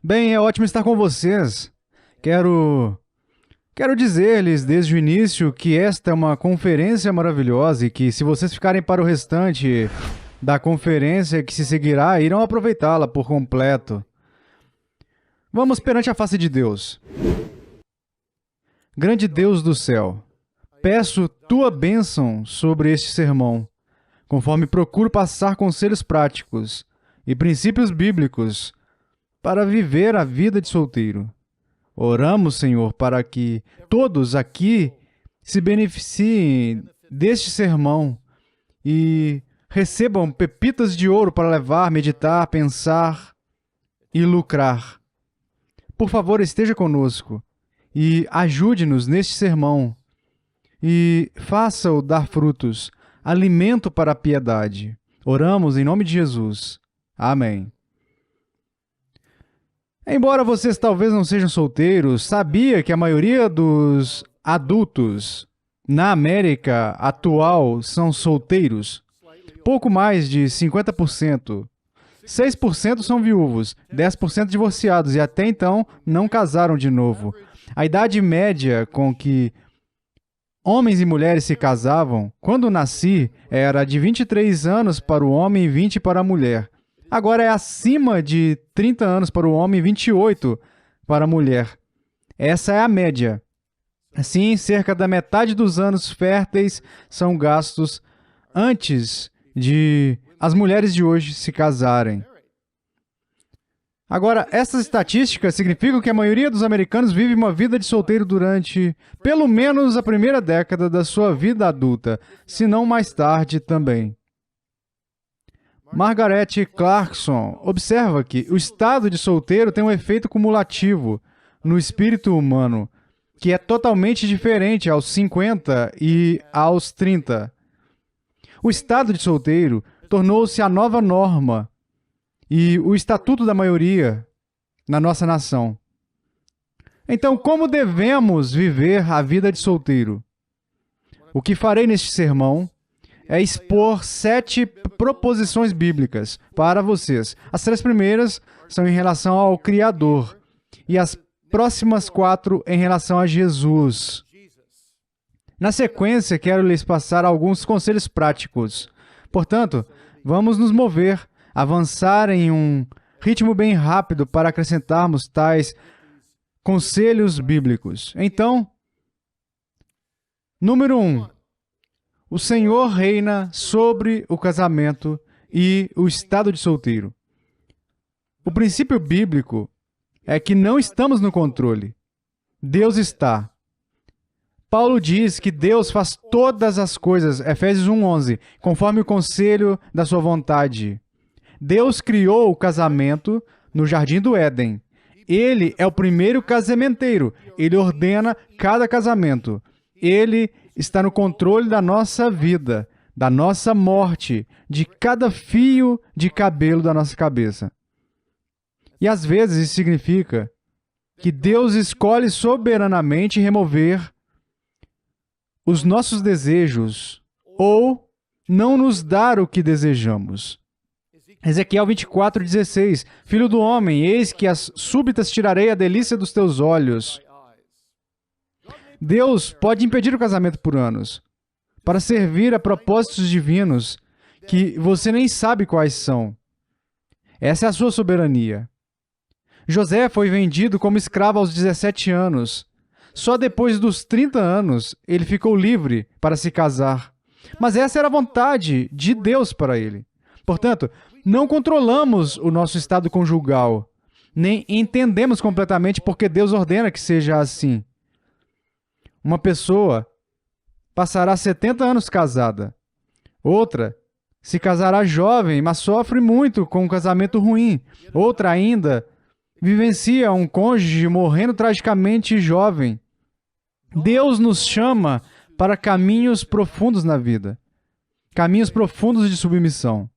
Bem, é ótimo estar com vocês. Quero dizer-lhes desde o início que esta é uma conferência maravilhosa e que, se vocês ficarem para o restante da conferência que se seguirá, irão aproveitá-la por completo. Vamos perante a face de Deus. Grande Deus do céu, peço tua bênção sobre este sermão, conforme procuro passar conselhos práticos e princípios bíblicos para viver a vida de solteiro. Oramos, Senhor, para que todos aqui se beneficiem deste sermão e recebam pepitas de ouro para levar, meditar, pensar e lucrar. Por favor, esteja conosco e ajude-nos neste sermão e faça-o dar frutos, alimento para a piedade. Oramos em nome de Jesus. Amém. Embora vocês talvez não sejam solteiros, sabia que a maioria dos adultos na América atual são solteiros? Pouco mais de 50%. 6% são viúvos, 10% divorciados e até então não casaram de novo. A idade média com que homens e mulheres se casavam, quando nasci, era de 23 anos para o homem e 20 para a mulher. Agora é acima de 30 anos para o homem e 28 para a mulher. Essa é a média. Assim, cerca da metade dos anos férteis são gastos antes de as mulheres de hoje se casarem. Agora, essas estatísticas significam que a maioria dos americanos vive uma vida de solteiro durante pelo menos a primeira década da sua vida adulta, se não mais tarde também. Margaret Clarkson observa que o estado de solteiro tem um efeito cumulativo no espírito humano, que é totalmente diferente aos 50 e aos 30. O estado de solteiro tornou-se a nova norma e o estatuto da maioria na nossa nação. Então, como devemos viver a vida de solteiro? O que farei neste sermão é expor 7 proposições bíblicas para vocês. As 3 primeiras são em relação ao Criador e as próximas 4 em relação a Jesus. Na sequência, quero lhes passar alguns conselhos práticos. Portanto, vamos nos mover, avançar em um ritmo bem rápido para acrescentarmos tais conselhos bíblicos. Então, número 1. O Senhor reina sobre o casamento e o estado de solteiro. O princípio bíblico é que não estamos no controle. Deus está. Paulo diz que Deus faz todas as coisas, Efésios 1:11, conforme o conselho da sua vontade. Deus criou o casamento no Jardim do Éden. Ele é o primeiro casamenteiro. Ele ordena cada casamento. Ele está no controle da nossa vida, da nossa morte, de cada fio de cabelo da nossa cabeça. E às vezes isso significa que Deus escolhe soberanamente remover os nossos desejos ou não nos dar o que desejamos. Ezequiel 24:16, Filho do homem, eis que as súbitas tirarei a delícia dos teus olhos. Deus pode impedir o casamento por anos, para servir a propósitos divinos que você nem sabe quais são. Essa é a sua soberania. José foi vendido como escravo aos 17 anos. Só depois dos 30 anos, ele ficou livre para se casar. Mas essa era a vontade de Deus para ele. Portanto, não controlamos o nosso estado conjugal, nem entendemos completamente porque Deus ordena que seja assim. Uma pessoa passará 70 anos casada. Outra se casará jovem, mas sofre muito com um casamento ruim. Outra ainda vivencia um cônjuge morrendo tragicamente jovem. Deus nos chama para caminhos profundos na vida. Caminhos profundos de submissão.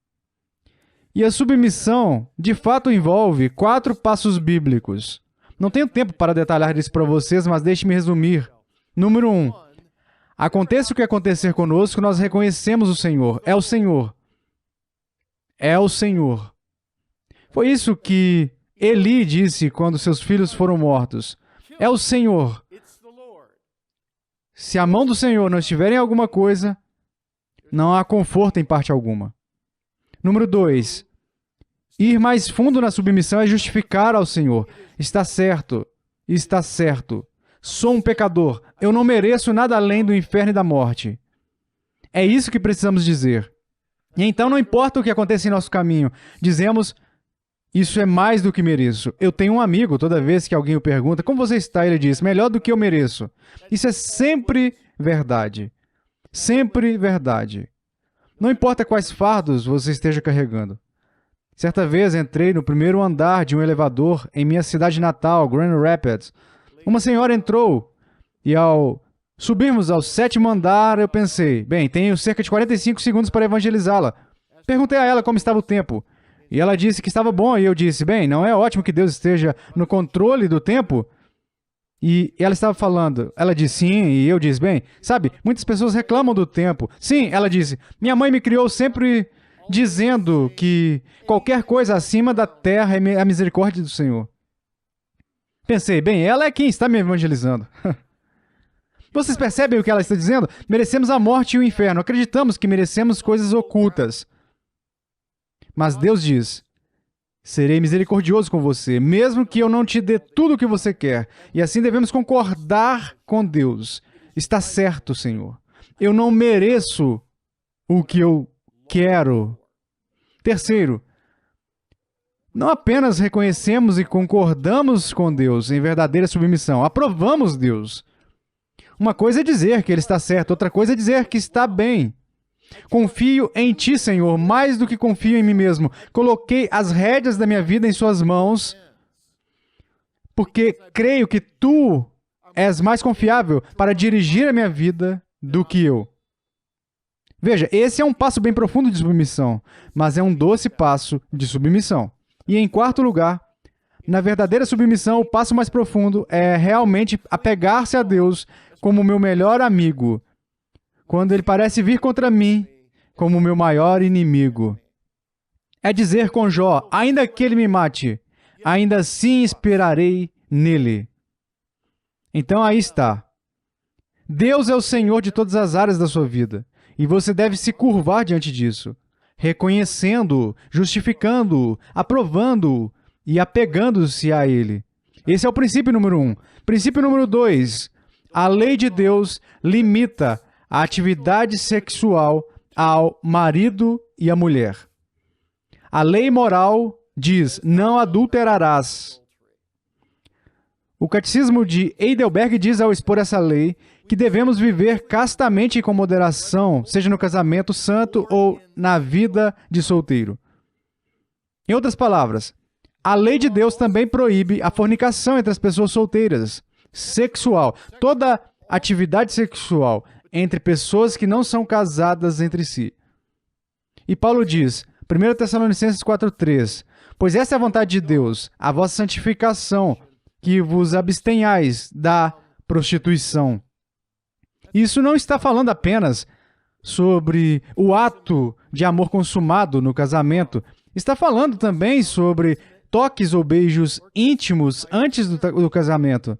E a submissão, de fato, envolve 4 passos bíblicos. Não tenho tempo para detalhar isso para vocês, mas deixe-me resumir. Número 1. Aconteça o que acontecer conosco, nós reconhecemos o Senhor. É o Senhor. É o Senhor. Foi isso que Eli disse quando seus filhos foram mortos: é o Senhor. Se a mão do Senhor não estiver em alguma coisa, não há conforto em parte alguma. Número 2. Ir mais fundo na submissão é justificar ao Senhor. Está certo. Está certo. Sou um pecador. Eu não mereço nada além do inferno e da morte. É isso que precisamos dizer. E então não importa o que aconteça em nosso caminho. Dizemos, isso é mais do que mereço. Eu tenho um amigo, toda vez que alguém o pergunta, como você está? Ele diz, melhor do que eu mereço. Isso é sempre verdade. Sempre verdade. Não importa quais fardos você esteja carregando. Certa vez entrei no primeiro andar de um elevador em minha cidade natal, Grand Rapids. Uma senhora entrou e ao subirmos ao 7º andar, eu pensei, bem, tenho cerca de 45 segundos para evangelizá-la. Perguntei a ela como estava o tempo. E ela disse que estava bom, e eu disse, bem, não é ótimo que Deus esteja no controle do tempo? E ela estava falando, ela disse sim, e eu disse, bem, sabe, muitas pessoas reclamam do tempo. Sim, ela disse, minha mãe me criou sempre dizendo que qualquer coisa acima da terra é a misericórdia do Senhor. Pensei, bem, ela é quem está me evangelizando. Vocês percebem o que ela está dizendo? Merecemos a morte e o inferno. Acreditamos que merecemos coisas ocultas. Mas Deus diz, serei misericordioso com você, mesmo que eu não te dê tudo o que você quer. E assim devemos concordar com Deus. Está certo, Senhor. Eu não mereço o que eu quero. Terceiro, não apenas reconhecemos e concordamos com Deus em verdadeira submissão, aprovamos Deus. Uma coisa é dizer que Ele está certo, outra coisa é dizer que está bem. Confio em Ti, Senhor, mais do que confio em mim mesmo. Coloquei as rédeas da minha vida em Suas mãos, porque creio que Tu és mais confiável para dirigir a minha vida do que eu. Veja, esse é um passo bem profundo de submissão, mas é um doce passo de submissão. E em quarto lugar, na verdadeira submissão, o passo mais profundo é realmente apegar-se a Deus como meu melhor amigo, quando Ele parece vir contra mim como meu maior inimigo. É dizer com Jó, ainda que Ele me mate, ainda assim esperarei nele. Então aí está. Deus é o Senhor de todas as áreas da sua vida. E você deve se curvar diante disso, reconhecendo-o, justificando-o, aprovando-o e apegando-se a Ele. Esse é o princípio número 1. Princípio número 2. A lei de Deus limita a atividade sexual ao marido e à mulher. A lei moral diz, não adulterarás. O Catecismo de Heidelberg diz ao expor essa lei que devemos viver castamente e com moderação, seja no casamento santo ou na vida de solteiro. Em outras palavras, a lei de Deus também proíbe a fornicação entre as pessoas solteiras, sexual, toda atividade sexual entre pessoas que não são casadas entre si. E Paulo diz, 1 Tessalonicenses 4,3, pois essa é a vontade de Deus, a vossa santificação, que vos abstenhais da prostituição. Isso não está falando apenas sobre o ato de amor consumado no casamento. Está falando também sobre toques ou beijos íntimos antes do casamento.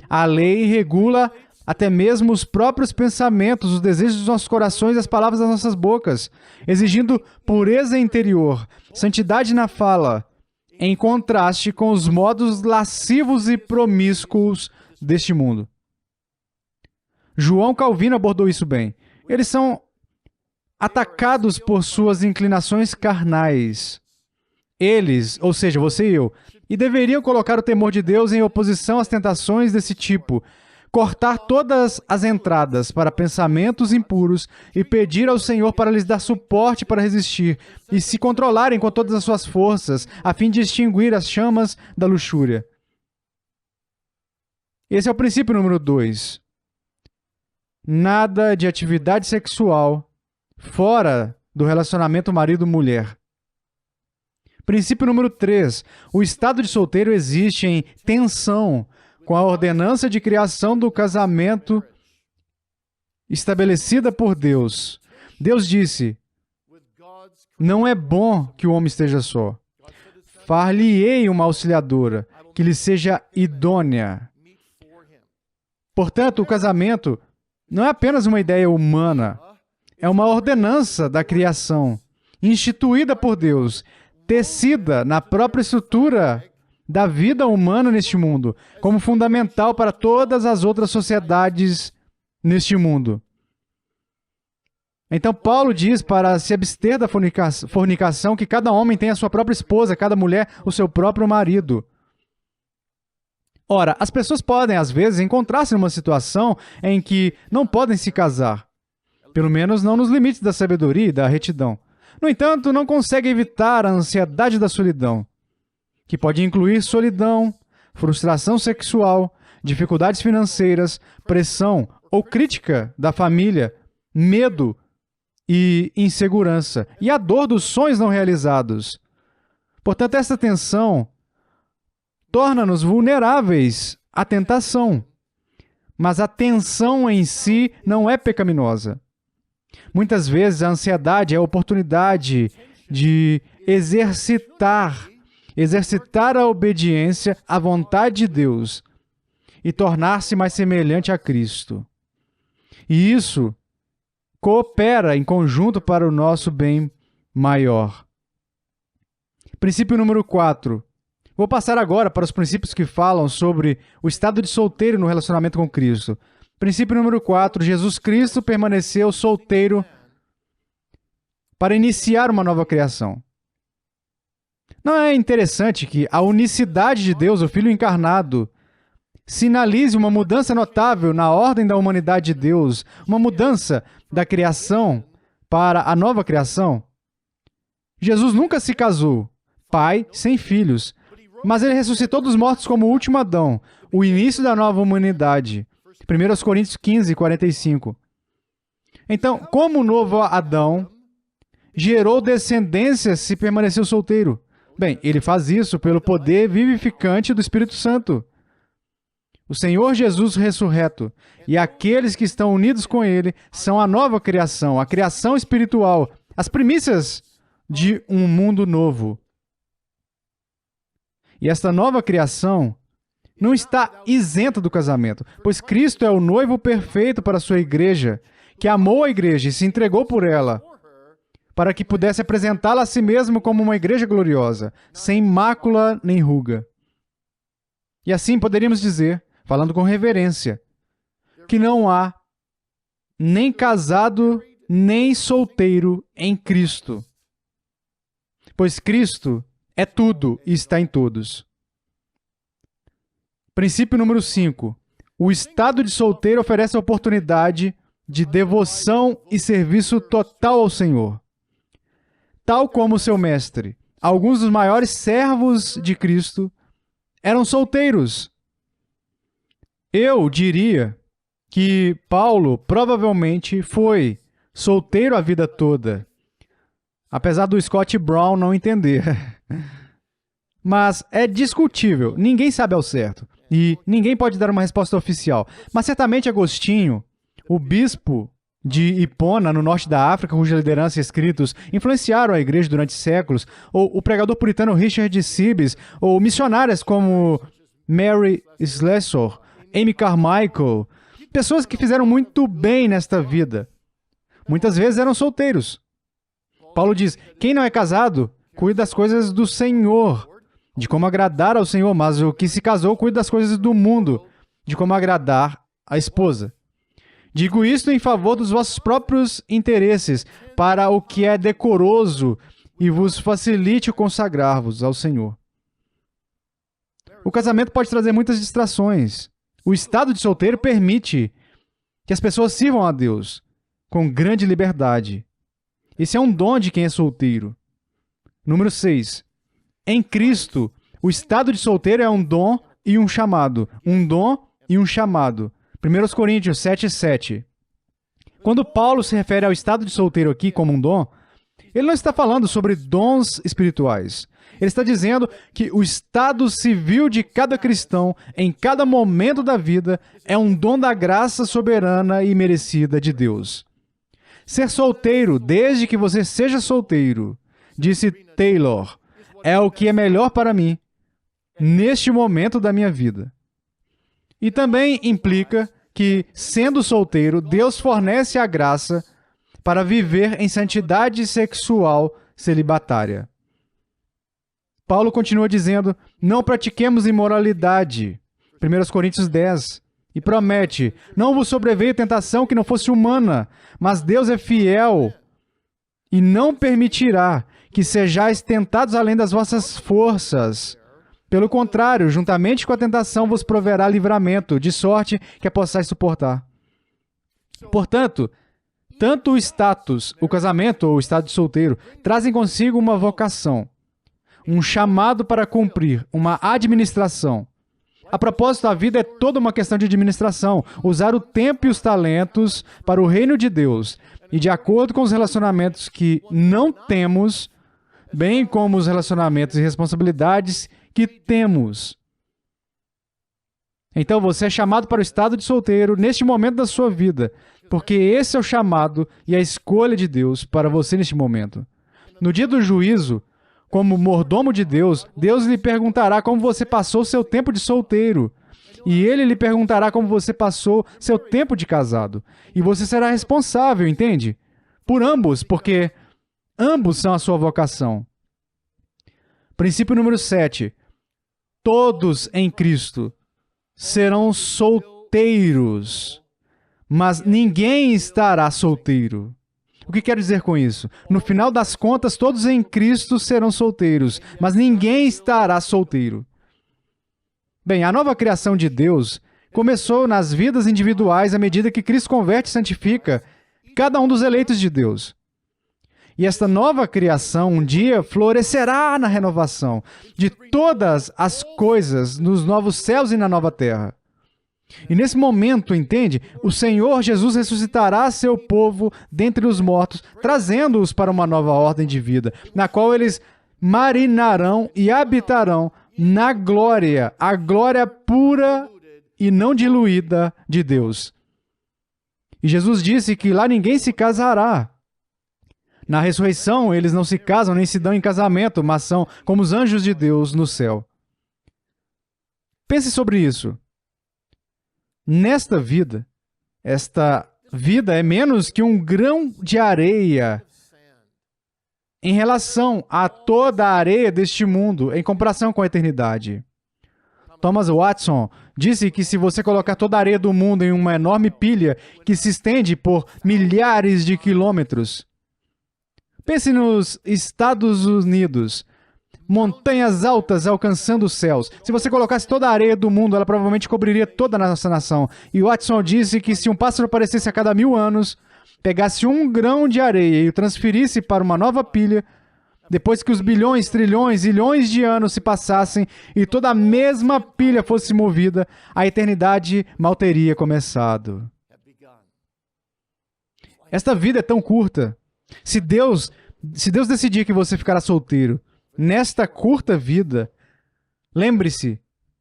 A lei regula até mesmo os próprios pensamentos, os desejos dos nossos corações e as palavras das nossas bocas, exigindo pureza interior, santidade na fala, em contraste com os modos lascivos e promíscuos deste mundo. João Calvino abordou isso bem. Eles são atacados por suas inclinações carnais. Eles, ou seja, você e eu, e deveriam colocar o temor de Deus em oposição às tentações desse tipo, cortar todas as entradas para pensamentos impuros e pedir ao Senhor para lhes dar suporte para resistir e se controlarem com todas as suas forças, a fim de extinguir as chamas da luxúria. Esse é o princípio número 2. Nada de atividade sexual fora do relacionamento marido-mulher. Princípio número 3. O estado de solteiro existe em tensão com a ordenança de criação do casamento estabelecida por Deus. Deus disse, não é bom que o homem esteja só. far-lhe-ei uma auxiliadora, que lhe seja idônea. Portanto, o casamento não é apenas uma ideia humana, é uma ordenança da criação, instituída por Deus, tecida na própria estrutura da vida humana neste mundo, como fundamental para todas as outras sociedades neste mundo. Então, Paulo diz para se abster da fornicação que cada homem tem a sua própria esposa, cada mulher o seu próprio marido. Ora, as pessoas podem, às vezes, encontrar-se numa situação em que não podem se casar, pelo menos não nos limites da sabedoria e da retidão. No entanto, não conseguem evitar a ansiedade da solidão, que pode incluir solidão, frustração sexual, dificuldades financeiras, pressão ou crítica da família, medo e insegurança, e a dor dos sonhos não realizados. Portanto, essa tensão torna-nos vulneráveis à tentação, mas a tensão em si não é pecaminosa. Muitas vezes a ansiedade é a oportunidade de exercitar a obediência à vontade de Deus e tornar-se mais semelhante a Cristo. E isso coopera em conjunto para o nosso bem maior. Princípio número 4. Vou passar agora para os princípios que falam sobre o estado de solteiro no relacionamento com Cristo. Princípio número 4. Jesus Cristo permaneceu solteiro para iniciar uma nova criação. Não é interessante que a unicidade de Deus, o Filho encarnado, sinalize uma mudança notável na ordem da humanidade de Deus, uma mudança da criação para a nova criação? Jesus nunca se casou, pai sem filhos, mas ele ressuscitou dos mortos como o último Adão, o início da nova humanidade. 1 Coríntios 15, 45. Então, como o novo Adão gerou descendência se permaneceu solteiro? Bem, ele faz isso pelo poder vivificante do Espírito Santo. O Senhor Jesus ressurreto e aqueles que estão unidos com Ele são a nova criação, a criação espiritual, as primícias de um mundo novo. E esta nova criação não está isenta do casamento, pois Cristo é o noivo perfeito para a sua igreja, que amou a igreja e se entregou por ela, para que pudesse apresentá-la a si mesmo como uma igreja gloriosa, sem mácula nem ruga. E assim poderíamos dizer, falando com reverência, que não há nem casado nem solteiro em Cristo, pois Cristo é tudo e está em todos. Princípio número 5. O estado de solteiro oferece a oportunidade de devoção e serviço total ao Senhor. Tal como seu mestre, alguns dos maiores servos de Cristo eram solteiros. Eu diria que Paulo provavelmente foi solteiro a vida toda, apesar do Scott Brown não entender. Mas é discutível, ninguém sabe ao certo, e ninguém pode dar uma resposta oficial. Mas certamente Agostinho, o bispo de Hipona, no norte da África, cuja liderança e escritos influenciaram a igreja durante séculos, ou o pregador puritano Richard Sibbes, ou missionárias como Mary Slessor, Amy Carmichael, pessoas que fizeram muito bem nesta vida. Muitas vezes eram solteiros. Paulo diz, quem não é casado, cuida das coisas do Senhor, de como agradar ao Senhor, mas o que se casou, cuida das coisas do mundo, de como agradar a esposa. Digo isto em favor dos vossos próprios interesses, para o que é decoroso e vos facilite o consagrar-vos ao Senhor. O casamento pode trazer muitas distrações. O estado de solteiro permite que as pessoas sirvam a Deus com grande liberdade. Esse é um dom de quem é solteiro. Número 6. Em Cristo, o estado de solteiro é um dom e um chamado. Um dom e um chamado. 1 Coríntios 7:7. Quando Paulo se refere ao estado de solteiro aqui como um dom, ele não está falando sobre dons espirituais. Ele está dizendo que o estado civil de cada cristão, em cada momento da vida, é um dom da graça soberana e merecida de Deus. Ser solteiro, desde que você seja solteiro, disse Taylor, é o que é melhor para mim neste momento da minha vida. E também implica que, sendo solteiro, Deus fornece a graça para viver em santidade sexual celibatária. Paulo continua dizendo, não pratiquemos imoralidade, 1 Coríntios 10, e promete, não vos sobreveio tentação que não fosse humana, mas Deus é fiel e não permitirá que sejais tentados além das vossas forças. Pelo contrário, juntamente com a tentação vos proverá livramento, de sorte que a possais suportar. Portanto, tanto o status, o casamento ou o estado de solteiro, trazem consigo uma vocação, um chamado para cumprir, uma administração. A propósito, a vida é toda uma questão de administração, usar o tempo e os talentos para o reino de Deus, e de acordo com os relacionamentos que não temos, bem como os relacionamentos e responsabilidades que temos. Então você é chamado para o estado de solteiro neste momento da sua vida, porque esse é o chamado e a escolha de Deus para você neste momento. No dia do juízo, como mordomo de Deus, Deus lhe perguntará como você passou seu tempo de solteiro. E Ele lhe perguntará como você passou seu tempo de casado. E você será responsável, entende? Por ambos, porque ambos são a sua vocação. Princípio número 7. Todos em Cristo serão solteiros, mas ninguém estará solteiro. O que quero dizer com isso? No final das contas, todos em Cristo serão solteiros, mas ninguém estará solteiro. Bem, a nova criação de Deus começou nas vidas individuais à medida que Cristo converte e santifica cada um dos eleitos de Deus. E esta nova criação um dia florescerá na renovação de todas as coisas nos novos céus e na nova terra. E nesse momento, entende? O Senhor Jesus ressuscitará seu povo dentre os mortos, trazendo-os para uma nova ordem de vida, na qual eles marinarão e habitarão na glória, a glória pura e não diluída de Deus. E Jesus disse que lá ninguém se casará. Na ressurreição, eles não se casam nem se dão em casamento, mas são como os anjos de Deus no céu. Pense sobre isso. Esta vida é menos que um grão de areia em relação a toda a areia deste mundo, em comparação com a eternidade. Thomas Watson disse que se você colocar toda a areia do mundo em uma enorme pilha que se estende por milhares de quilômetros, pense nos Estados Unidos, montanhas altas alcançando os céus. Se você colocasse toda a areia do mundo, ela provavelmente cobriria toda a nossa nação. E Watson disse que se um pássaro aparecesse a cada 1000 anos, pegasse um grão de areia e o transferisse para uma nova pilha, depois que os bilhões, trilhões, ilhões de anos se passassem e toda a mesma pilha fosse movida, a eternidade mal teria começado. Esta vida é tão curta. Se Deus decidir que você ficará solteiro nesta curta vida, lembre-se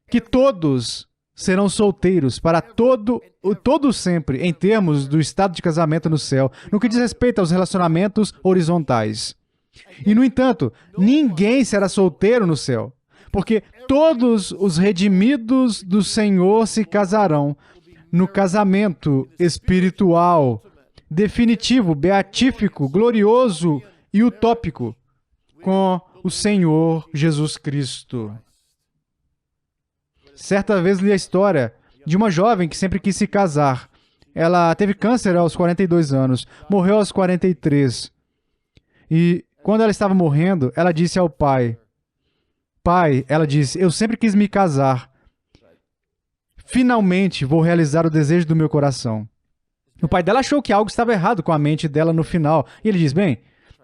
que todos serão solteiros para todo sempre, em termos do estado de casamento no céu, no que diz respeito aos relacionamentos horizontais. E, no entanto, ninguém será solteiro no céu, porque todos os redimidos do Senhor se casarão no casamento espiritual, definitivo, beatífico, glorioso e utópico com o Senhor Jesus Cristo. Certa vez li a história de uma jovem que sempre quis se casar. Ela teve câncer aos 42 anos, morreu aos 43. E quando ela estava morrendo, ela disse ao pai, "Pai", ela disse, "eu sempre quis me casar. Finalmente vou realizar o desejo do meu coração." O pai dela achou que algo estava errado com a mente dela no final. E ele diz, bem,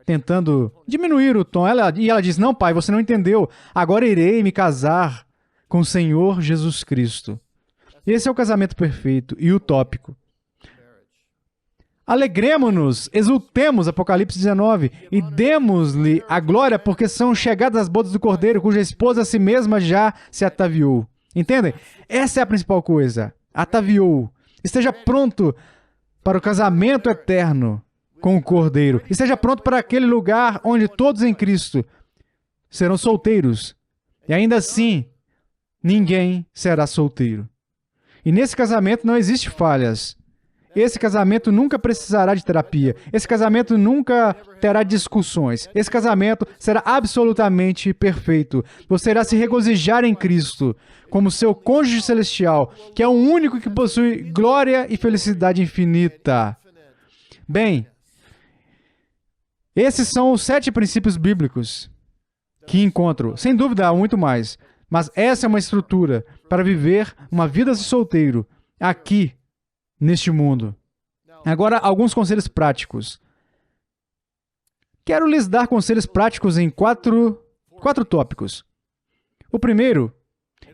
tentando diminuir o tom, ela diz, "Não, pai, você não entendeu. Agora irei me casar com o Senhor Jesus Cristo." Esse é o casamento perfeito e utópico. Alegremo-nos, exultemos, Apocalipse 19, e demos-lhe a glória, porque são chegadas as bodas do Cordeiro, cuja esposa a si mesma já se ataviou. Entendem? Essa é a principal coisa. Ataviou. Esteja pronto para o casamento eterno com o Cordeiro. Esteja pronto para aquele lugar onde todos em Cristo serão solteiros. E ainda assim, ninguém será solteiro. E nesse casamento não existe falhas. Esse casamento nunca precisará de terapia. Esse casamento nunca terá discussões. Esse casamento será absolutamente perfeito. Você irá se regozijar em Cristo, como seu cônjuge celestial, que é o único que possui glória e felicidade infinita. Bem, esses são os 7 princípios bíblicos que encontro. Sem dúvida, há muito mais. Mas essa é uma estrutura para viver uma vida de solteiro aqui, neste mundo. Agora, alguns conselhos práticos. Quero lhes dar conselhos práticos em quatro tópicos. O primeiro,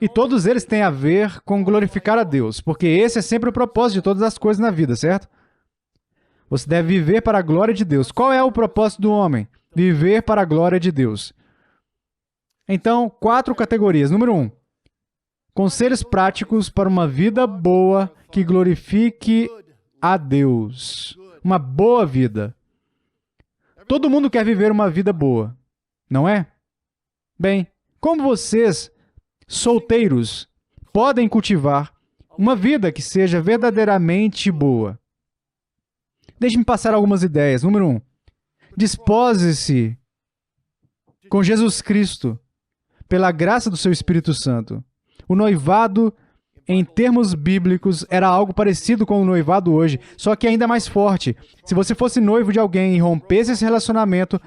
e todos eles têm a ver com glorificar a Deus, porque esse é sempre o propósito de todas as coisas na vida, certo? Você deve viver para a glória de Deus. Qual é o propósito do homem? Viver para a glória de Deus. Então, 4 categorias. Número 1. Conselhos práticos para uma vida boa que glorifique a Deus. Uma boa vida. Todo mundo quer viver uma vida boa, não é? Bem, como vocês, solteiros, podem cultivar uma vida que seja verdadeiramente boa? Deixe-me passar algumas ideias. Número 1. Dispose-se com Jesus Cristo, pela graça do seu Espírito Santo. O noivado, em termos bíblicos, era algo parecido com o noivado hoje, só que ainda mais forte. Se você fosse noivo de alguém e rompesse esse relacionamento,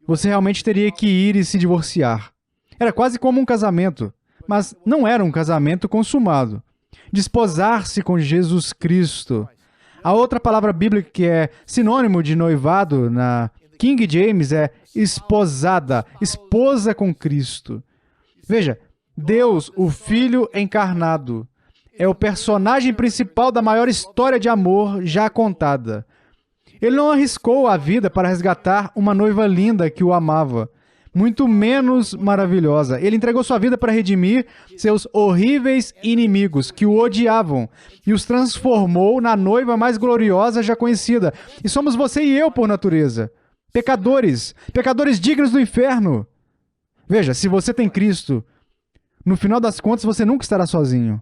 você realmente teria que ir e se divorciar. Era quase como um casamento, mas não era um casamento consumado. Desposar-se com Jesus Cristo. A outra palavra bíblica que é sinônimo de noivado na King James é esposada, esposa com Cristo. Veja, Deus, o Filho encarnado, é o personagem principal da maior história de amor já contada. Ele não arriscou a vida para resgatar uma noiva linda que o amava, muito menos maravilhosa. Ele entregou sua vida para redimir seus horríveis inimigos que o odiavam e os transformou na noiva mais gloriosa já conhecida. E somos você e eu por natureza. Pecadores dignos do inferno. Veja, se você tem Cristo, no final das contas você nunca estará sozinho.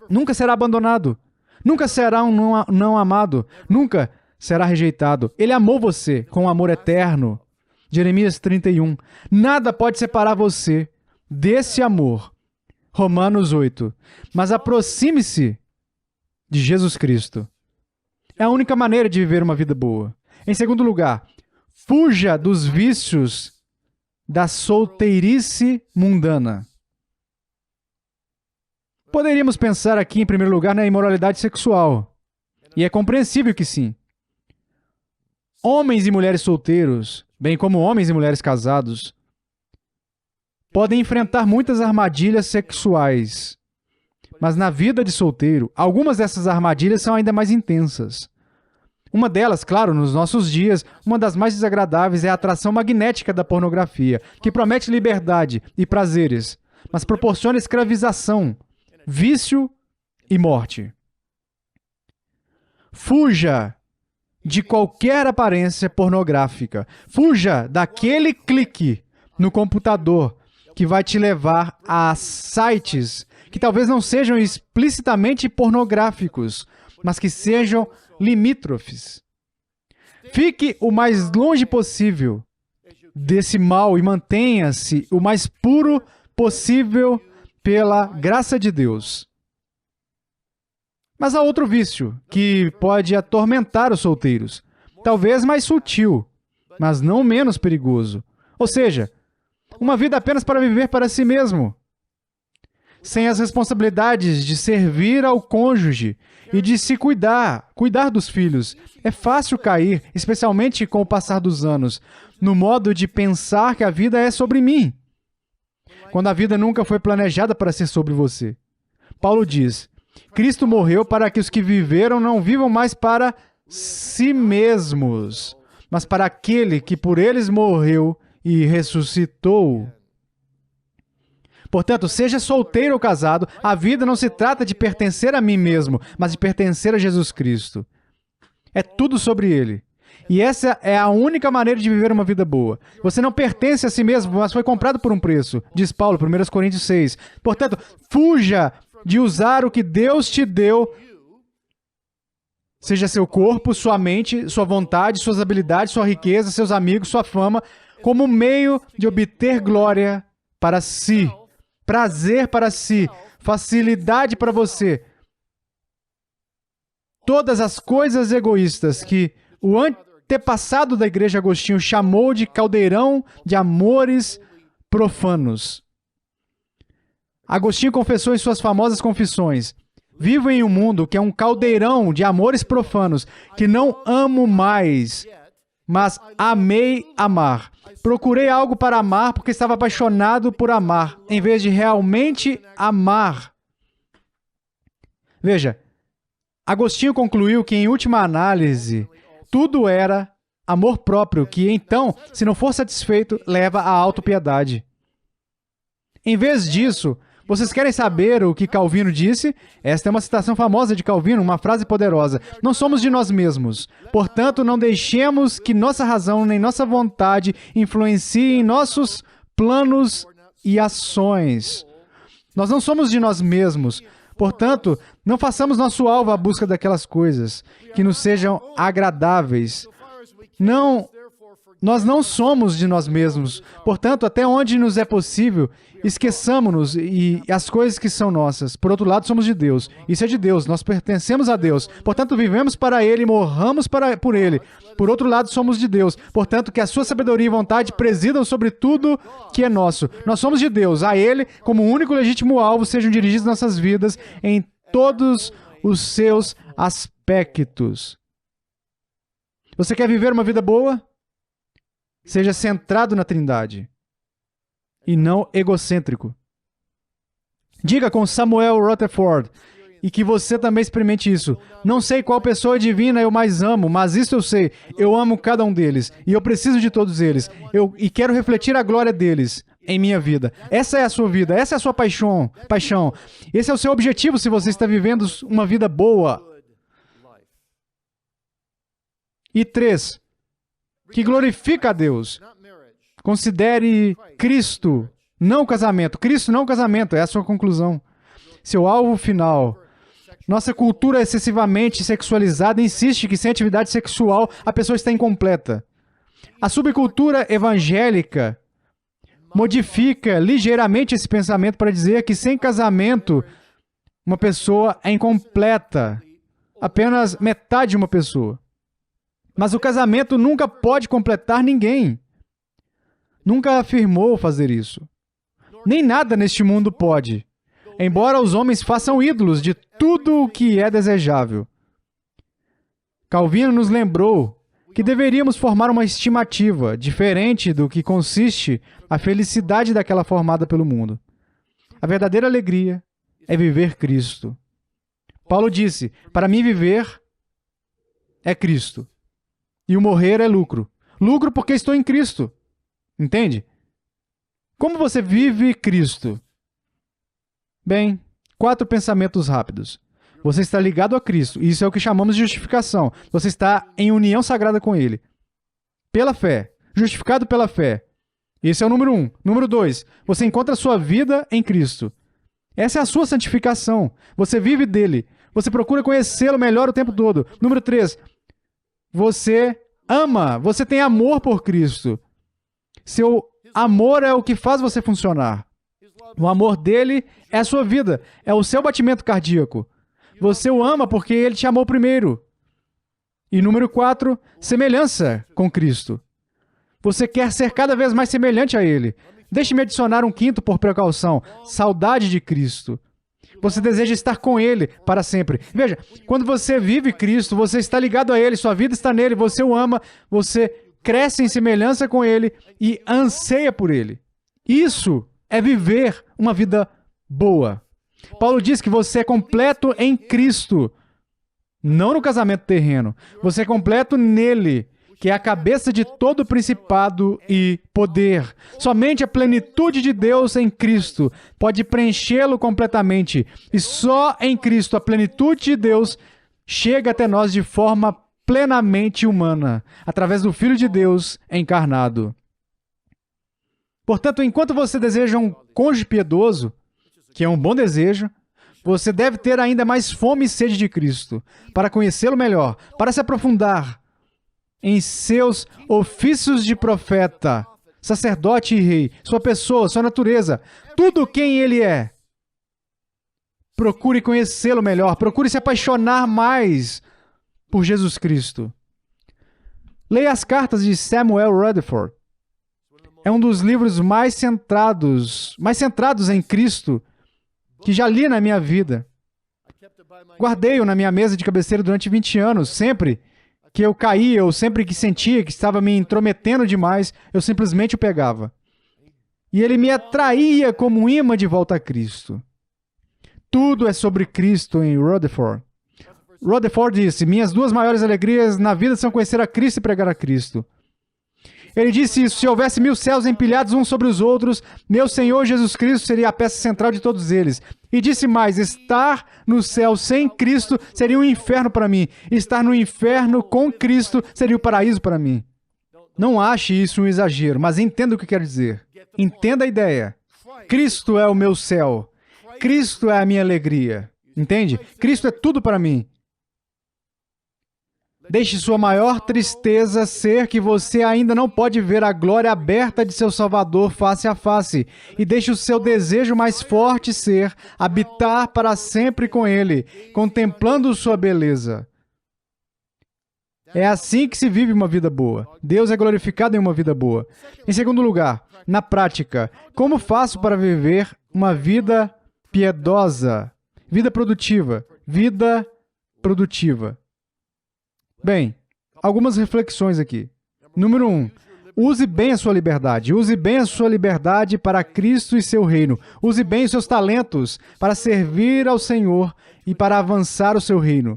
Nunca será abandonado. Nunca será um não amado. Nunca será rejeitado. Ele amou você com um amor eterno. Jeremias 31. Nada pode separar você desse amor. Romanos 8. Mas aproxime-se de Jesus Cristo. É a única maneira de viver uma vida boa. Em segundo lugar, fuja dos vícios da solteirice mundana. Poderíamos pensar aqui, em primeiro lugar, na imoralidade sexual. E é compreensível que sim. Homens e mulheres solteiros, bem como homens e mulheres casados, podem enfrentar muitas armadilhas sexuais. Mas na vida de solteiro, algumas dessas armadilhas são ainda mais intensas. Uma delas, claro, nos nossos dias, uma das mais desagradáveis é a atração magnética da pornografia, que promete liberdade e prazeres, mas proporciona escravização, vício e morte. Fuja de qualquer aparência pornográfica. Fuja daquele clique no computador que vai te levar a sites que talvez não sejam explicitamente pornográficos, mas que sejam limítrofes. Fique o mais longe possível desse mal e mantenha-se o mais puro possível pela graça de Deus. Mas há outro vício que pode atormentar os solteiros, talvez mais sutil, mas não menos perigoso. Ou seja, uma vida apenas para viver para si mesmo, sem as responsabilidades de servir ao cônjuge e de se cuidar dos filhos. É fácil cair, especialmente com o passar dos anos, no modo de pensar que a vida é sobre mim, quando a vida nunca foi planejada para ser sobre você. Paulo diz: Cristo morreu para que os que viveram não vivam mais para si mesmos, mas para aquele que por eles morreu e ressuscitou. Portanto, seja solteiro ou casado, a vida não se trata de pertencer a mim mesmo, mas de pertencer a Jesus Cristo. É tudo sobre Ele. E essa é a única maneira de viver uma vida boa. Você não pertence a si mesmo, mas foi comprado por um preço, diz Paulo, 1 Coríntios 6. Portanto, fuja de usar o que Deus te deu, seja seu corpo, sua mente, sua vontade, suas habilidades, sua riqueza, seus amigos, sua fama, como meio de obter glória para si, prazer para si, facilidade para você. Todas as coisas egoístas que o antepassado da igreja Agostinho chamou de caldeirão de amores profanos. Agostinho confessou em suas famosas confissões: vivo em um mundo que é um caldeirão de amores profanos, que não amo mais, mas amei amar. Procurei algo para amar porque estava apaixonado por amar, em vez de realmente amar. Veja, Agostinho concluiu que, em última análise, tudo era amor próprio, que então, se não for satisfeito, leva à autopiedade. Em vez disso, vocês querem saber o que Calvino disse? Esta é uma citação famosa de Calvino, uma frase poderosa. Não somos de nós mesmos. Portanto, não deixemos que nossa razão nem nossa vontade influenciem nossos planos e ações. Nós não somos de nós mesmos. Portanto, não façamos nosso alvo à busca daquelas coisas que nos sejam agradáveis. Nós não somos de nós mesmos. Portanto, até onde nos é possível, esqueçamos-nos e as coisas que são nossas. Por outro lado, somos de Deus. Isso é de Deus. Nós pertencemos a Deus. Portanto, vivemos para Ele e morramos por Ele. Por outro lado, somos de Deus. Portanto, que a sua sabedoria e vontade presidam sobre tudo que é nosso. Nós somos de Deus. A Ele, como único legítimo alvo, sejam dirigidas nossas vidas em todos os seus aspectos. Você quer viver uma vida boa? Seja centrado na Trindade e não egocêntrico. Diga com Samuel Rutherford, e que você também experimente isso: não sei qual pessoa divina eu mais amo, mas isso eu sei: eu amo cada um deles, e eu preciso de todos eles, e quero refletir a glória deles em minha vida. Essa é a sua vida, essa é a sua paixão. Esse é o seu objetivo se você está vivendo uma vida boa. E 3, que glorifica a Deus. Considere Cristo, não o casamento. Cristo, não o casamento, é a sua conclusão. Seu alvo final. Nossa cultura excessivamente sexualizada insiste que sem atividade sexual a pessoa está incompleta. A subcultura evangélica modifica ligeiramente esse pensamento para dizer que sem casamento uma pessoa é incompleta. Apenas metade de uma pessoa. Mas o casamento nunca pode completar ninguém. Nunca afirmou fazer isso. Nem nada neste mundo pode. Embora os homens façam ídolos de tudo o que é desejável. Calvino nos lembrou que deveríamos formar uma estimativa diferente do que consiste a felicidade daquela formada pelo mundo. A verdadeira alegria é viver Cristo. Paulo disse: para mim viver é Cristo. E o morrer é lucro. Lucro porque estou em Cristo. Entende? Como você vive Cristo? Bem, 4 pensamentos rápidos. Você está ligado a Cristo. Isso é o que chamamos de justificação. Você está em união sagrada com Ele. Pela fé. Justificado pela fé. Esse é o número 1. Número 2. Você encontra a sua vida em Cristo. Essa é a sua santificação. Você vive dele. Você procura conhecê-lo melhor o tempo todo. Número 3. Você ama, você tem amor por Cristo. Seu amor é o que faz você funcionar. O amor dele é a sua vida, é o seu batimento cardíaco. Você o ama porque ele te amou primeiro. E número 4, semelhança com Cristo. Você quer ser cada vez mais semelhante a ele. Deixe-me adicionar um 5º por precaução: saudade de Cristo. Você deseja estar com Ele para sempre. Veja, quando você vive Cristo, você está ligado a Ele, sua vida está nele, você o ama, você cresce em semelhança com Ele e anseia por Ele. Isso é viver uma vida boa. Paulo diz que você é completo em Cristo, não no casamento terreno. Você é completo nele, que é a cabeça de todo principado e poder. Somente a plenitude de Deus em Cristo pode preenchê-lo completamente. E só em Cristo a plenitude de Deus chega até nós de forma plenamente humana, através do Filho de Deus encarnado. Portanto, enquanto você deseja um cônjuge piedoso, que é um bom desejo, você deve ter ainda mais fome e sede de Cristo, para conhecê-lo melhor, para se aprofundar em seus ofícios de profeta, sacerdote e rei, sua pessoa, sua natureza, tudo quem ele é. Procure conhecê-lo melhor, procure se apaixonar mais por Jesus Cristo. Leia as cartas de Samuel Rutherford. É um dos livros mais centrados em Cristo que já li na minha vida. Guardei-o na minha mesa de cabeceira durante 20 anos. Sempre que eu caía ou sempre que sentia que estava me intrometendo demais, eu simplesmente o pegava. E ele me atraía como um imã de volta a Cristo. Tudo é sobre Cristo em Rutherford. Rutherford disse: minhas duas maiores alegrias na vida são conhecer a Cristo e pregar a Cristo. Ele disse isso: se houvesse 1000 céus empilhados uns sobre os outros, meu Senhor Jesus Cristo seria a peça central de todos eles. E disse mais: estar no céu sem Cristo seria um inferno para mim. Estar no inferno com Cristo seria o paraíso para mim. Não ache isso um exagero, mas entenda o que quero dizer. Entenda a ideia. Cristo é o meu céu. Cristo é a minha alegria. Entende? Cristo é tudo para mim. Deixe sua maior tristeza ser que você ainda não pode ver a glória aberta de seu Salvador face a face. E deixe o seu desejo mais forte ser habitar para sempre com Ele, contemplando sua beleza. É assim que se vive uma vida boa. Deus é glorificado em uma vida boa. Em segundo lugar, na prática, como faço para viver uma vida piedosa? Vida produtiva. Vida produtiva. Bem, algumas reflexões aqui. Número 1. Use bem a sua liberdade. Use bem a sua liberdade para Cristo e seu reino. Use bem os seus talentos para servir ao Senhor e para avançar o seu reino.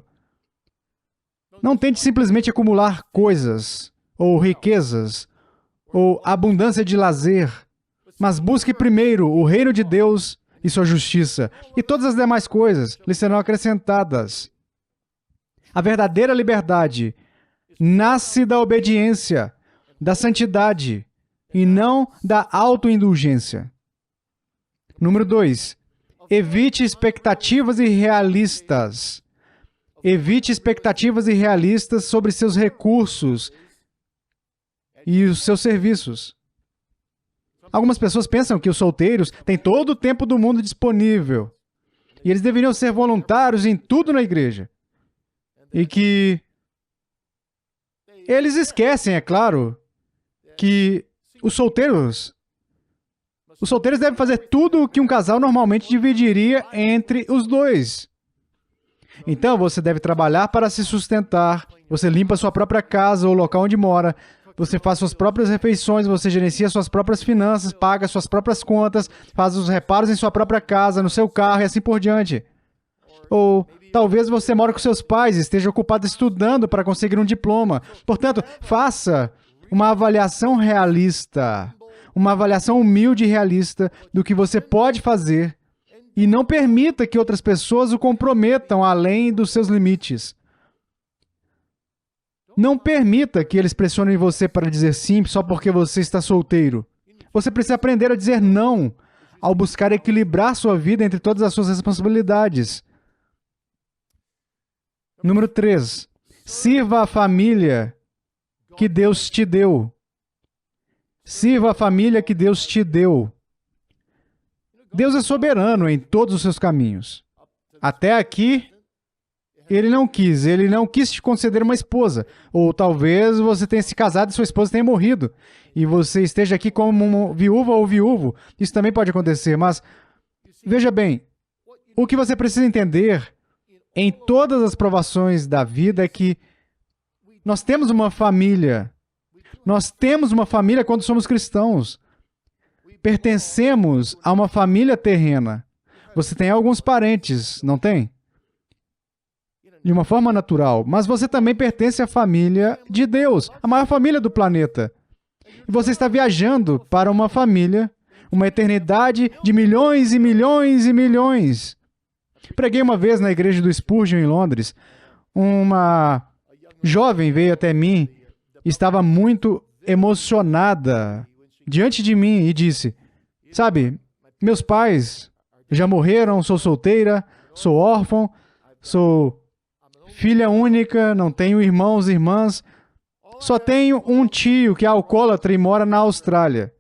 Não tente simplesmente acumular coisas, ou riquezas, ou abundância de lazer, mas busque primeiro o reino de Deus e sua justiça, e todas as demais coisas lhe serão acrescentadas. A verdadeira liberdade nasce da obediência, da santidade e não da autoindulgência. Número 2. Evite expectativas irrealistas. Evite expectativas irrealistas sobre seus recursos e os seus serviços. Algumas pessoas pensam que os solteiros têm todo o tempo do mundo disponível e eles deveriam ser voluntários em tudo na igreja. E que eles esquecem, é claro, que os solteiros devem fazer tudo o que um casal normalmente dividiria entre os dois. Então, você deve trabalhar para se sustentar, você limpa sua própria casa ou local onde mora, você faz suas próprias refeições, você gerencia suas próprias finanças, paga suas próprias contas, faz os reparos em sua própria casa, no seu carro e assim por diante. Ou talvez você mora com seus pais e esteja ocupado estudando para conseguir um diploma. Portanto, faça uma avaliação realista, uma avaliação humilde e realista do que você pode fazer e não permita que outras pessoas o comprometam além dos seus limites. Não permita que eles pressionem você para dizer sim só porque você está solteiro. Você precisa aprender a dizer não ao buscar equilibrar sua vida entre todas as suas responsabilidades. Número 3. Sirva a família que Deus te deu. Sirva a família que Deus te deu. Deus é soberano em todos os seus caminhos. Até aqui, Ele não quis te conceder uma esposa. Ou talvez você tenha se casado e sua esposa tenha morrido. E você esteja aqui como uma viúva ou viúvo. Isso também pode acontecer, mas veja bem, o que você precisa entender em todas as provações da vida é que nós temos uma família. Nós temos uma família quando somos cristãos. Pertencemos a uma família terrena. Você tem alguns parentes, não tem? De uma forma natural. Mas você também pertence à família de Deus, a maior família do planeta. E você está viajando para uma família, uma eternidade de milhões e milhões e milhões. Preguei uma vez na igreja do Spurgeon, em Londres, uma jovem veio até mim, estava muito emocionada diante de mim e disse, sabe, meus pais já morreram, sou solteira, sou órfão, sou filha única, não tenho irmãos e irmãs, só tenho um tio que é alcoólatra e mora na Austrália.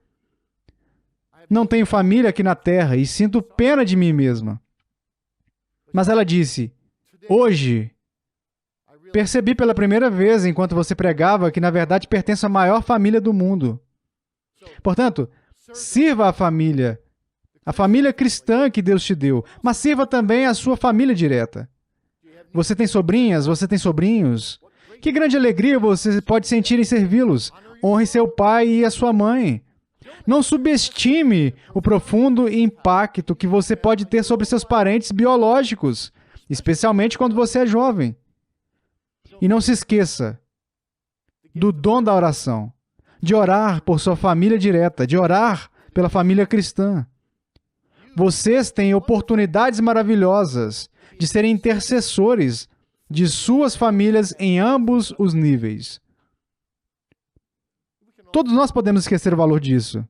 Não tenho família aqui na Terra e sinto pena de mim mesma. Mas ela disse, hoje, percebi pela primeira vez, enquanto você pregava, que na verdade pertenço à maior família do mundo. Portanto, sirva a família cristã que Deus te deu, mas sirva também a sua família direta. Você tem sobrinhas, você tem sobrinhos? Que grande alegria você pode sentir em servi-los. Honre seu pai e a sua mãe. Não subestime o profundo impacto que você pode ter sobre seus parentes biológicos, especialmente quando você é jovem. E não se esqueça do dom da oração, de orar por sua família direta, de orar pela família cristã. Vocês têm oportunidades maravilhosas de serem intercessores de suas famílias em ambos os níveis. Todos nós podemos esquecer o valor disso.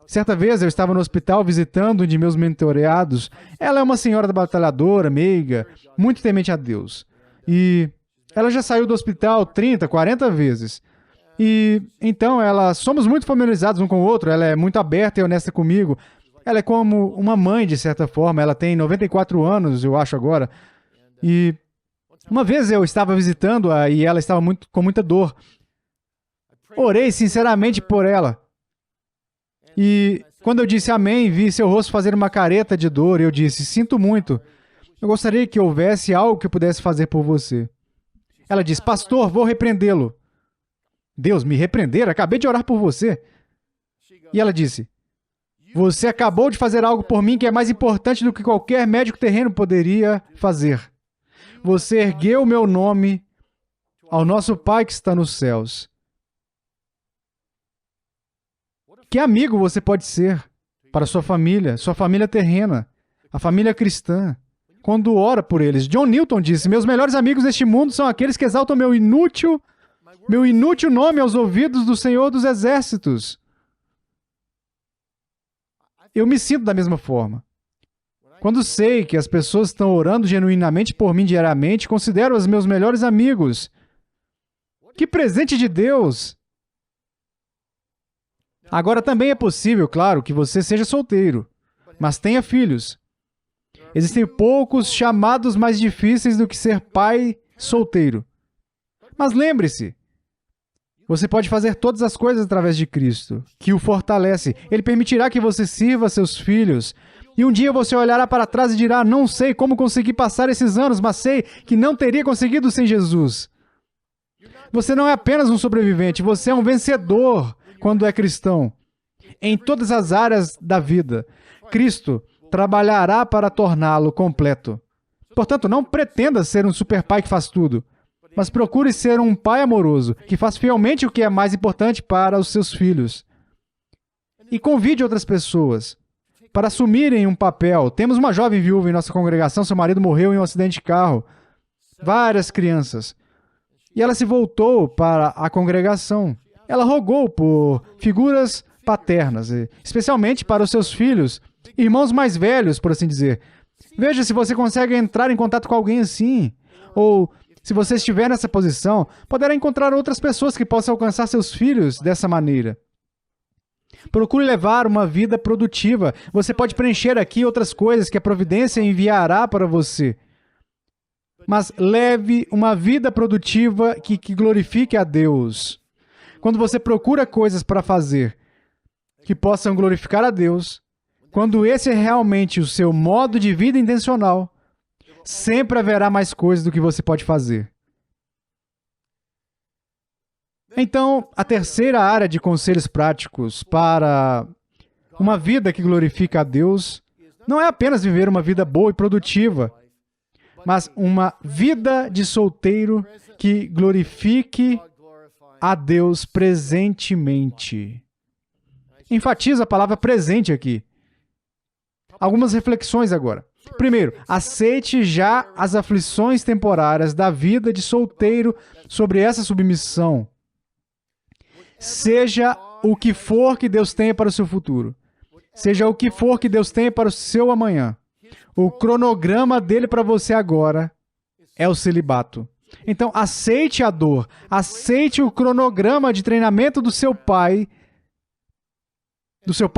Certa vez eu estava no hospital visitando um de meus mentoreados. Ela é uma senhora batalhadora, meiga, muito temente a Deus. E ela já saiu do hospital 30, 40 vezes. E então somos muito familiarizados um com o outro, ela é muito aberta e honesta comigo. Ela é como uma mãe, de certa forma. Ela tem 94 anos, eu acho agora. E uma vez eu estava visitando-a e ela estava com muita dor. Orei sinceramente por ela. E quando eu disse amém, vi seu rosto fazer uma careta de dor e eu disse, sinto muito. Eu gostaria que houvesse algo que eu pudesse fazer por você. Ela disse, pastor, vou repreendê-lo. Deus, me repreender? Acabei de orar por você. E ela disse, você acabou de fazer algo por mim que é mais importante do que qualquer médico terreno poderia fazer. Você ergueu o meu nome ao nosso Pai que está nos céus. Que amigo você pode ser para sua família terrena, a família cristã, quando ora por eles. John Newton disse, meus melhores amigos neste mundo são aqueles que exaltam meu inútil nome aos ouvidos do Senhor dos Exércitos. Eu me sinto da mesma forma. Quando sei que as pessoas estão orando genuinamente por mim diariamente, considero-os meus melhores amigos. Que presente de Deus! Agora também é possível, claro, que você seja solteiro, mas tenha filhos. Existem poucos chamados mais difíceis do que ser pai solteiro. Mas lembre-se, você pode fazer todas as coisas através de Cristo, que o fortalece. Ele permitirá que você sirva seus filhos. E um dia você olhará para trás e dirá, não sei como consegui passar esses anos, mas sei que não teria conseguido sem Jesus. Você não é apenas um sobrevivente, você é um vencedor quando é cristão. Em todas as áreas da vida, Cristo trabalhará para torná-lo completo. Portanto, não pretenda ser um super pai que faz tudo, mas procure ser um pai amoroso, que faz fielmente o que é mais importante para os seus filhos. E convide outras pessoas para assumirem um papel. Temos uma jovem viúva em nossa congregação, seu marido morreu em um acidente de carro. Várias crianças. E ela se voltou para a congregação. Ela rogou por figuras paternas, especialmente para os seus filhos, irmãos mais velhos, por assim dizer. Veja se você consegue entrar em contato com alguém assim. Ou, se você estiver nessa posição, poderá encontrar outras pessoas que possam alcançar seus filhos dessa maneira. Procure levar uma vida produtiva. Você pode preencher aqui outras coisas que a providência enviará para você. Mas leve uma vida produtiva que glorifique a Deus. Quando você procura coisas para fazer que possam glorificar a Deus, quando esse é realmente o seu modo de vida intencional, sempre haverá mais coisas do que você pode fazer. Então, a terceira área de conselhos práticos para uma vida que glorifica a Deus não é apenas viver uma vida boa e produtiva, mas uma vida de solteiro que glorifique a Deus presentemente. Enfatizo a palavra presente aqui. Algumas reflexões agora. Primeiro, aceite já as aflições temporárias da vida de solteiro sobre essa submissão. Seja o que for que Deus tenha para o seu futuro. Seja o que for que Deus tenha para o seu amanhã. O cronograma dele para você agora é o celibato. Então, aceite a dor. Aceite o cronograma de treinamento do seu Pai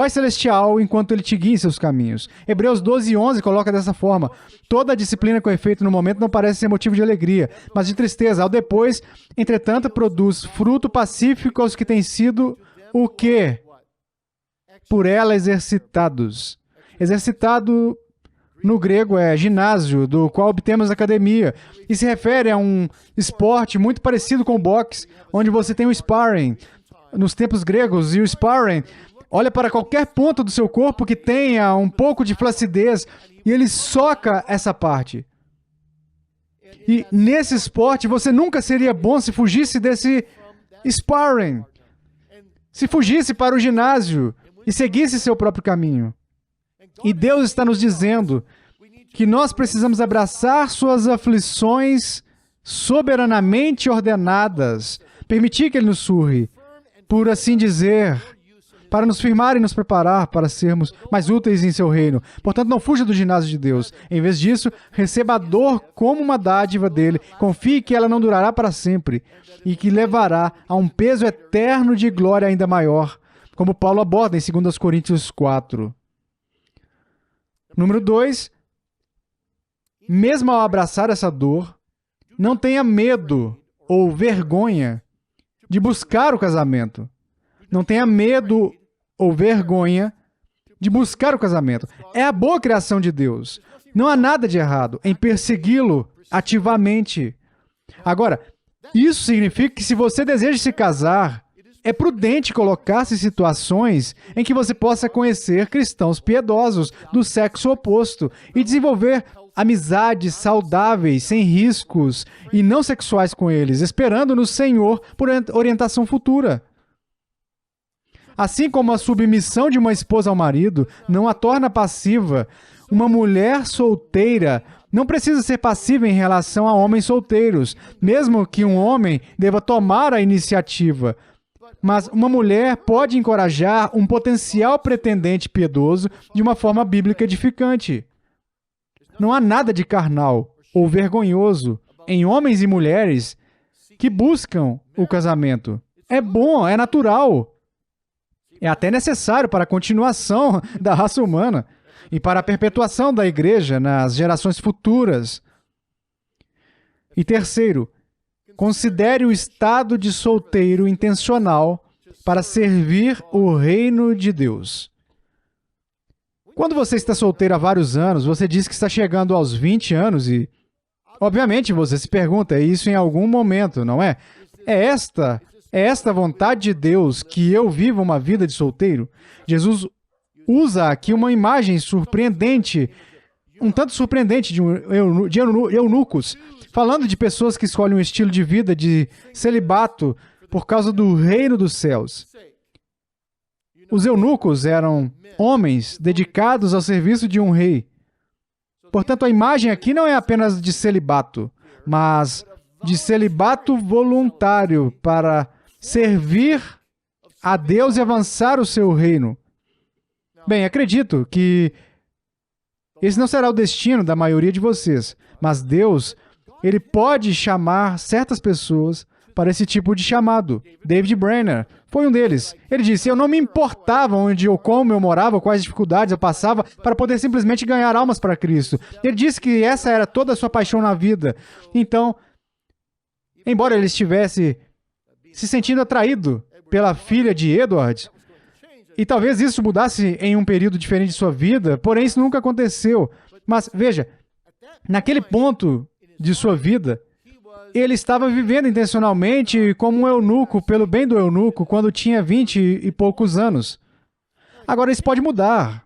Celestial, enquanto Ele te guia em seus caminhos. Hebreus 12:11 coloca dessa forma: toda a disciplina com efeito no momento não parece ser motivo de alegria, mas de tristeza. Ao depois, entretanto, produz fruto pacífico aos que têm sido o quê? Por ela exercitados. Exercitado no grego é ginásio, do qual obtemos academia, e se refere a um esporte muito parecido com o boxe, onde você tem o sparring nos tempos gregos, e o sparring olha para qualquer ponto do seu corpo que tenha um pouco de flacidez e ele soca essa parte. E nesse esporte você nunca seria bom se fugisse desse sparring, se fugisse para o ginásio e seguisse seu próprio caminho. E Deus está nos dizendo que nós precisamos abraçar suas aflições soberanamente ordenadas, permitir que Ele nos surre, por assim dizer, para nos firmar e nos preparar para sermos mais úteis em seu reino. Portanto, não fuja do ginásio de Deus. Em vez disso, receba a dor como uma dádiva dele. Confie que ela não durará para sempre e que levará a um peso eterno de glória ainda maior, como Paulo aborda em 2 Coríntios 4. Número 2, mesmo ao abraçar essa dor, não tenha medo ou vergonha de buscar o casamento. Não tenha medo ou vergonha de buscar o casamento. É a boa criação de Deus. Não há nada de errado em persegui-lo ativamente. Agora, isso significa que se você deseja se casar, é prudente colocar-se em situações em que você possa conhecer cristãos piedosos do sexo oposto e desenvolver amizades saudáveis, sem riscos e não sexuais com eles, esperando no Senhor por orientação futura. Assim como a submissão de uma esposa ao marido não a torna passiva, uma mulher solteira não precisa ser passiva em relação a homens solteiros, mesmo que um homem deva tomar a iniciativa. Mas uma mulher pode encorajar um potencial pretendente piedoso de uma forma bíblica edificante. Não há nada de carnal ou vergonhoso em homens e mulheres que buscam o casamento. É bom, é natural. É até necessário para a continuação da raça humana e para a perpetuação da igreja nas gerações futuras. E terceiro, considere o estado de solteiro intencional para servir o reino de Deus. Quando você está solteiro há vários anos, você diz que está chegando aos 20 anos e, obviamente, você se pergunta, é isso em algum momento, não é? É esta vontade de Deus que eu viva uma vida de solteiro? Jesus usa aqui uma imagem surpreendente, um tanto surpreendente de eunucos, falando de pessoas que escolhem um estilo de vida de celibato por causa do reino dos céus. Os eunucos eram homens dedicados ao serviço de um rei. Portanto, a imagem aqui não é apenas de celibato, mas de celibato voluntário para servir a Deus e avançar o seu reino. Bem, acredito que esse não será o destino da maioria de vocês, mas Deus, Ele pode chamar certas pessoas para esse tipo de chamado. David Brainerd foi um deles. Ele disse, eu não me importava onde ou como eu morava, quais dificuldades eu passava, para poder simplesmente ganhar almas para Cristo. Ele disse que essa era toda a sua paixão na vida. Então, embora ele estivesse se sentindo atraído pela filha de Edward, e talvez isso mudasse em um período diferente de sua vida, porém isso nunca aconteceu. Mas, veja, naquele ponto de sua vida, ele estava vivendo intencionalmente como um eunuco, pelo bem do eunuco, quando tinha 20 e poucos anos. Agora isso pode mudar.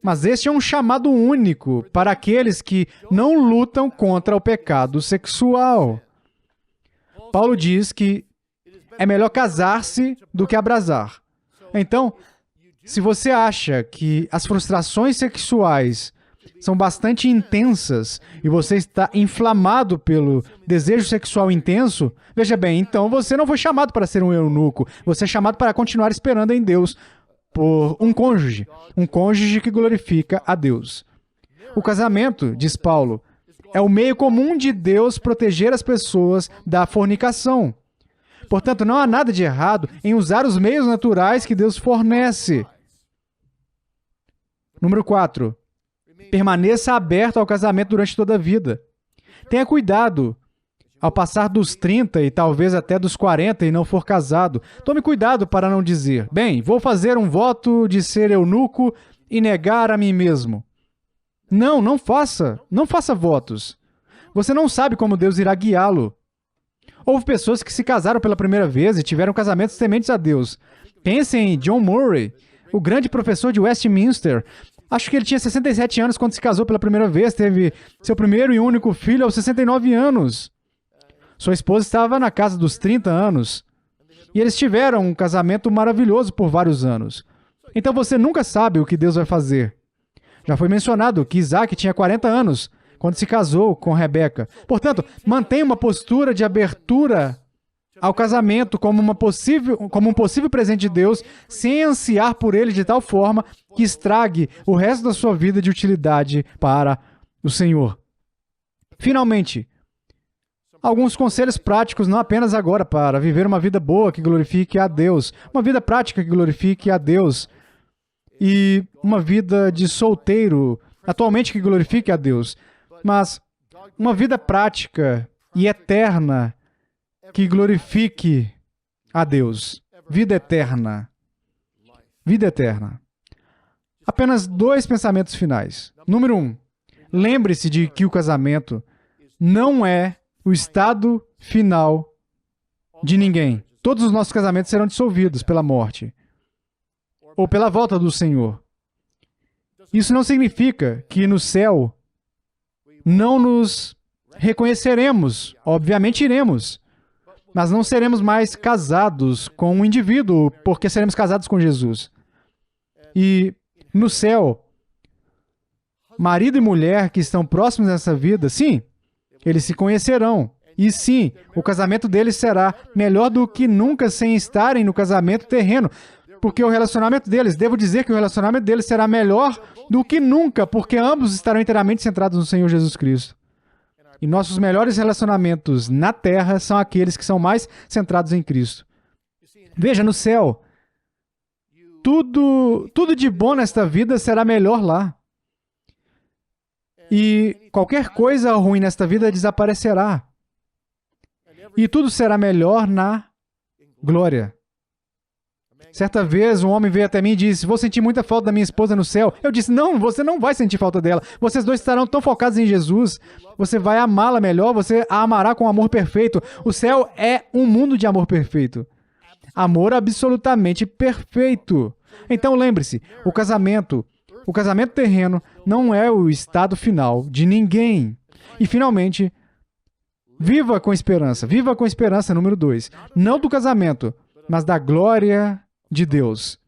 Mas este é um chamado único para aqueles que não lutam contra o pecado sexual. Paulo diz que é melhor casar-se do que abrasar. Então, se você acha que as frustrações sexuais são bastante intensas e você está inflamado pelo desejo sexual intenso, veja bem, então você não foi chamado para ser um eunuco, você é chamado para continuar esperando em Deus por um cônjuge que glorifica a Deus. O casamento, diz Paulo, é o meio comum de Deus proteger as pessoas da fornicação. Portanto, não há nada de errado em usar os meios naturais que Deus fornece. Número 4. Permaneça aberto ao casamento durante toda a vida. Tenha cuidado ao passar dos 30 e talvez até dos 40 e não for casado. Tome cuidado para não dizer, bem, vou fazer um voto de ser eunuco e negar a mim mesmo. Não faça. Não faça votos. Você não sabe como Deus irá guiá-lo. Houve pessoas que se casaram pela primeira vez e tiveram casamentos tementes a Deus. Pensem em John Murray, o grande professor de Westminster. Acho que ele tinha 67 anos quando se casou pela primeira vez. Teve seu primeiro e único filho aos 69 anos. Sua esposa estava na casa dos 30 anos. E eles tiveram um casamento maravilhoso por vários anos. Então você nunca sabe o que Deus vai fazer. Já foi mencionado que Isaac tinha 40 anos quando se casou com Rebeca. Portanto, mantenha uma postura de abertura ao casamento como um possível presente de Deus, sem ansiar por ele de tal forma que estrague o resto da sua vida de utilidade para o Senhor. Finalmente, alguns conselhos práticos, não apenas agora, para viver uma vida boa que glorifique a Deus, uma vida prática que glorifique a Deus, e uma vida de solteiro, atualmente que glorifique a Deus, mas uma vida prática e eterna que glorifique a Deus. Vida eterna. Vida eterna. Apenas 2 pensamentos finais. Número 1. Lembre-se de que o casamento não é o estado final de ninguém. Todos os nossos casamentos serão dissolvidos pela morte ou pela volta do Senhor. Isso não significa que no céu não nos reconheceremos. Obviamente iremos, mas não seremos mais casados com um indivíduo, porque seremos casados com Jesus. E no céu, marido e mulher que estão próximos nessa vida, sim, eles se conhecerão. E sim, o casamento deles será melhor do que nunca sem estarem no casamento terreno, porque o relacionamento deles, devo dizer que o relacionamento deles será melhor do que nunca, porque ambos estarão inteiramente centrados no Senhor Jesus Cristo. E nossos melhores relacionamentos na terra são aqueles que são mais centrados em Cristo. Veja, no céu, tudo de bom nesta vida será melhor lá. E qualquer coisa ruim nesta vida desaparecerá. E tudo será melhor na glória. Certa vez, um homem veio até mim e disse, vou sentir muita falta da minha esposa no céu. Eu disse, não, você não vai sentir falta dela. Vocês dois estarão tão focados em Jesus. Você vai amá-la melhor, você a amará com amor perfeito. O céu é um mundo de amor perfeito. Amor absolutamente perfeito. Então lembre-se, o casamento terreno não é o estado final de ninguém. E finalmente, viva com esperança, número 2. Não do casamento, mas da glória de Deus.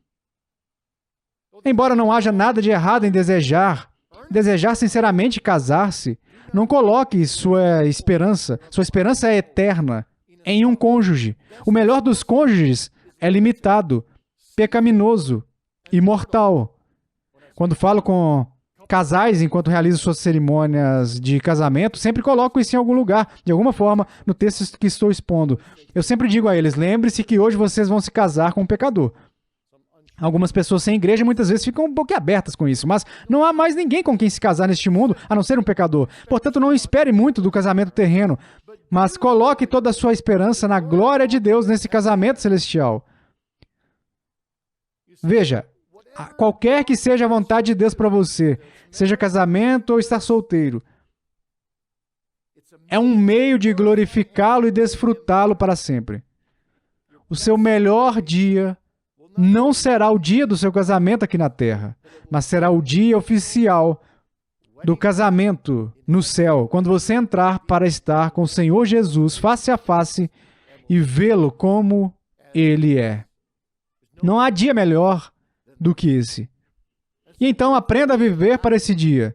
Embora não haja nada de errado em desejar sinceramente casar-se, não coloque sua esperança é eterna, em um cônjuge. O melhor dos cônjuges é limitado, pecaminoso e mortal. Quando falo com casais enquanto realizo suas cerimônias de casamento, sempre coloco isso em algum lugar, de alguma forma, no texto que estou expondo. Eu sempre digo a eles, lembre-se que hoje vocês vão se casar com um pecador. Algumas pessoas sem igreja muitas vezes ficam um pouco abertas com isso, mas não há mais ninguém com quem se casar neste mundo, a não ser um pecador. Portanto, não espere muito do casamento terreno, mas coloque toda a sua esperança na glória de Deus nesse casamento celestial. Veja, qualquer que seja a vontade de Deus para você, seja casamento ou estar solteiro, é um meio de glorificá-lo e desfrutá-lo para sempre. O seu melhor dia não será o dia do seu casamento aqui na terra, mas será o dia oficial do casamento no céu, quando você entrar para estar com o Senhor Jesus face a face e vê-lo como Ele é. Não há dia melhor do que esse. E então aprenda a viver para esse dia.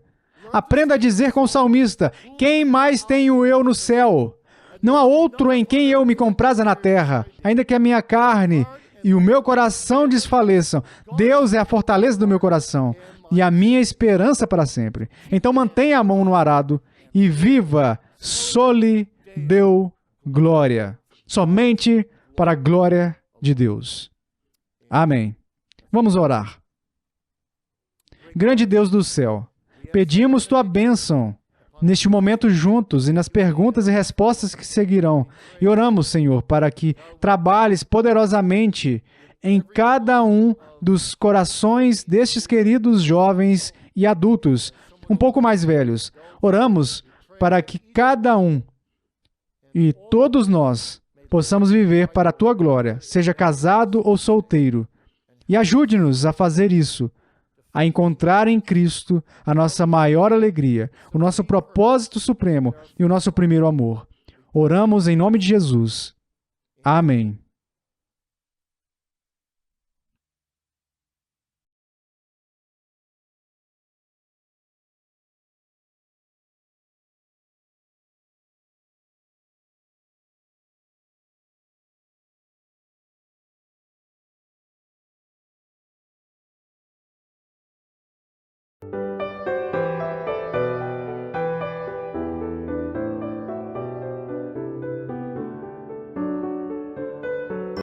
Aprenda a dizer com o salmista: quem mais tenho eu no céu? Não há outro em quem eu me compraza na terra, ainda que a minha carne e o meu coração desfaleçam. Deus é a fortaleza do meu coração e a minha esperança para sempre. Então mantenha a mão no arado e viva soli Deo glória. Somente para a glória de Deus. Amém. Vamos orar. Grande Deus do céu, pedimos tua bênção neste momento juntos e nas perguntas e respostas que seguirão. E oramos, Senhor, para que trabalhes poderosamente em cada um dos corações destes queridos jovens e adultos, um pouco mais velhos. Oramos para que cada um e todos nós possamos viver para a tua glória, seja casado ou solteiro. E ajude-nos a fazer isso, a encontrar em Cristo a nossa maior alegria, o nosso propósito supremo e o nosso primeiro amor. Oramos em nome de Jesus. Amém.